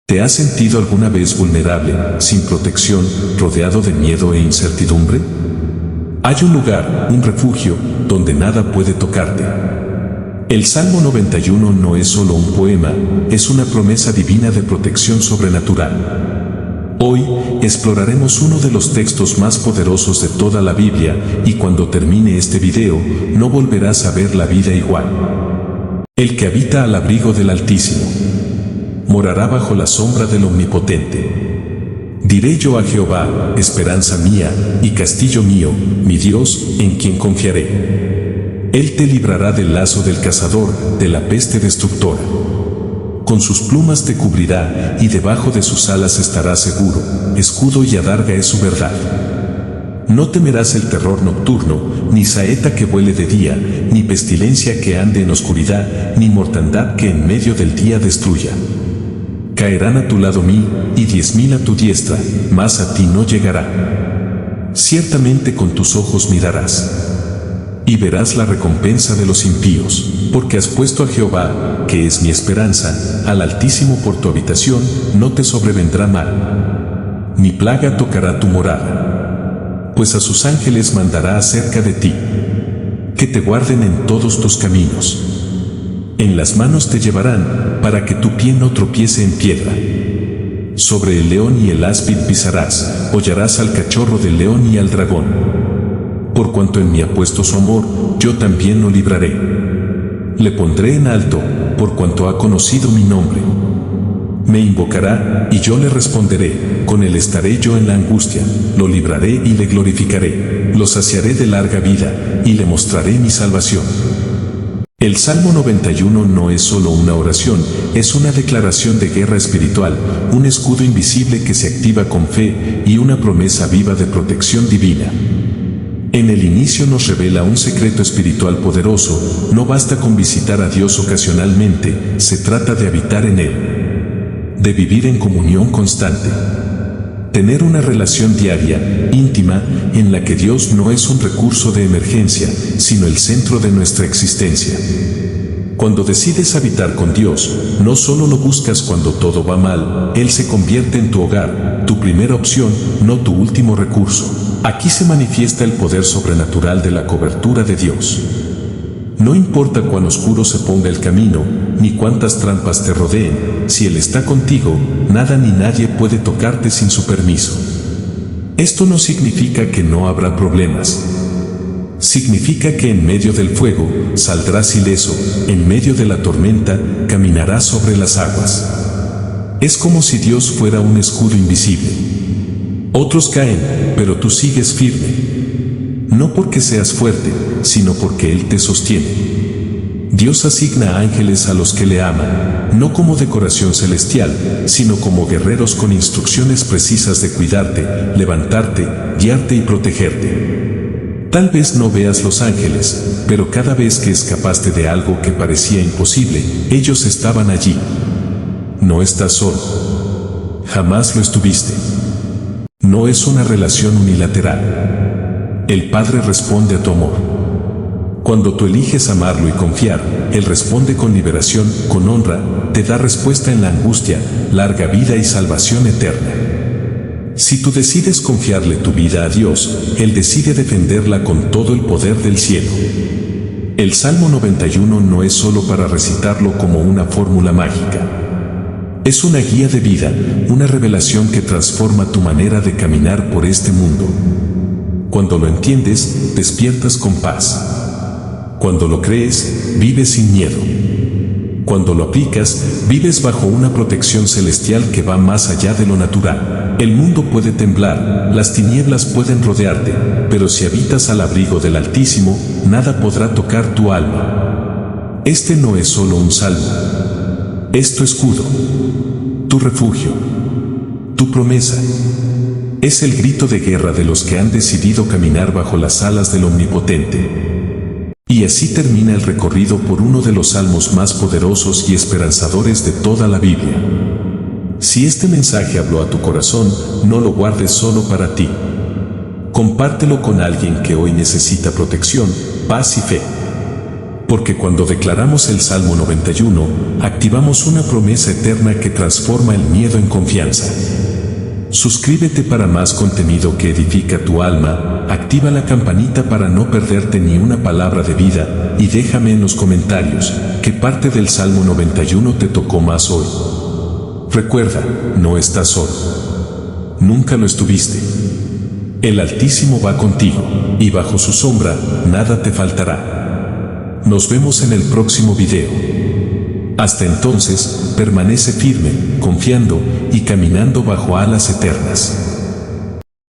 ¿Te has sentido alguna vez vulnerable, sin protección, rodeado de miedo e incertidumbre? Hay un lugar, un refugio, donde nada puede tocarte. El Salmo 91 no es solo un poema, es una promesa divina de protección sobrenatural. Hoy, exploraremos uno de los textos más poderosos de toda la Biblia, y cuando termine este video, no volverás a ver la vida igual. El que habita al abrigo del Altísimo morará bajo la sombra del Omnipotente. Diré yo a Jehová, esperanza mía y castillo mío, mi Dios, en quien confiaré. Él te librará del lazo del cazador, de la peste destructora. Con sus plumas te cubrirá, y debajo de sus alas estarás seguro, escudo y adarga es su verdad. No temerás el terror nocturno, ni saeta que vuele de día, ni pestilencia que ande en oscuridad, ni mortandad que en medio del día destruya. Caerán a tu lado 1000, y 10.000 a tu diestra, mas a ti no llegará. Ciertamente con tus ojos mirarás, y verás la recompensa de los impíos, porque has puesto a Jehová, que es mi esperanza, al Altísimo por tu habitación, no te sobrevendrá mal. Ni plaga tocará tu morada, pues a sus ángeles mandará acerca de ti, que te guarden en todos tus caminos. En las manos te llevarán, para que tu pie no tropiece en piedra. Sobre el león y el áspid pisarás, hollarás al cachorro del león y al dragón. Por cuanto en mí ha puesto su amor, yo también lo libraré. Le pondré en alto, por cuanto ha conocido mi nombre. Me invocará, y yo le responderé, con él estaré yo en la angustia, lo libraré y le glorificaré, lo saciaré de larga vida, y le mostraré mi salvación. El Salmo 91 no es solo una oración, es una declaración de guerra espiritual, un escudo invisible que se activa con fe y una promesa viva de protección divina. En el inicio nos revela un secreto espiritual poderoso, no basta con visitar a Dios ocasionalmente, se trata de habitar en Él, de vivir en comunión constante. Tener una relación diaria, íntima, en la que Dios no es un recurso de emergencia, sino el centro de nuestra existencia. Cuando decides habitar con Dios, no solo lo buscas cuando todo va mal, Él se convierte en tu hogar, tu primera opción, no tu último recurso. Aquí se manifiesta el poder sobrenatural de la cobertura de Dios. No importa cuán oscuro se ponga el camino, ni cuántas trampas te rodeen, si Él está contigo, nada ni nadie puede tocarte sin su permiso. Esto no significa que no habrá problemas. Significa que en medio del fuego, saldrás ileso, en medio de la tormenta, caminarás sobre las aguas. Es como si Dios fuera un escudo invisible. Otros caen, pero tú sigues firme. No porque seas fuerte, sino porque Él te sostiene. Dios asigna ángeles a los que le aman, no como decoración celestial, sino como guerreros con instrucciones precisas de cuidarte, levantarte, guiarte y protegerte. Tal vez no veas los ángeles, pero cada vez que escapaste de algo que parecía imposible, ellos estaban allí. No estás solo. Jamás lo estuviste. No es una relación unilateral. El Padre responde a tu amor. Cuando tú eliges amarlo y confiar, Él responde con liberación, con honra, te da respuesta en la angustia, larga vida y salvación eterna. Si tú decides confiarle tu vida a Dios, Él decide defenderla con todo el poder del cielo. El Salmo 91 no es solo para recitarlo como una fórmula mágica. Es una guía de vida, una revelación que transforma tu manera de caminar por este mundo. Cuando lo entiendes, despiertas con paz. Cuando lo crees, vives sin miedo. Cuando lo aplicas, vives bajo una protección celestial que va más allá de lo natural. El mundo puede temblar, las tinieblas pueden rodearte, pero si habitas al abrigo del Altísimo, nada podrá tocar tu alma. Este no es solo un salmo. Es tu escudo, tu refugio, tu promesa. Es el grito de guerra de los que han decidido caminar bajo las alas del Omnipotente. Y así termina el recorrido por uno de los salmos más poderosos y esperanzadores de toda la Biblia. Si este mensaje habló a tu corazón, no lo guardes solo para ti. Compártelo con alguien que hoy necesita protección, paz y fe. Porque cuando declaramos el Salmo 91, activamos una promesa eterna que transforma el miedo en confianza. Suscríbete para más contenido que edifica tu alma, activa la campanita para no perderte ni una palabra de vida y déjame en los comentarios qué parte del Salmo 91 te tocó más hoy. Recuerda, no estás solo. Nunca lo estuviste. El Altísimo va contigo, y bajo su sombra nada te faltará. Nos vemos en el próximo video. Hasta entonces, permanece firme, confiando y caminando bajo alas eternas.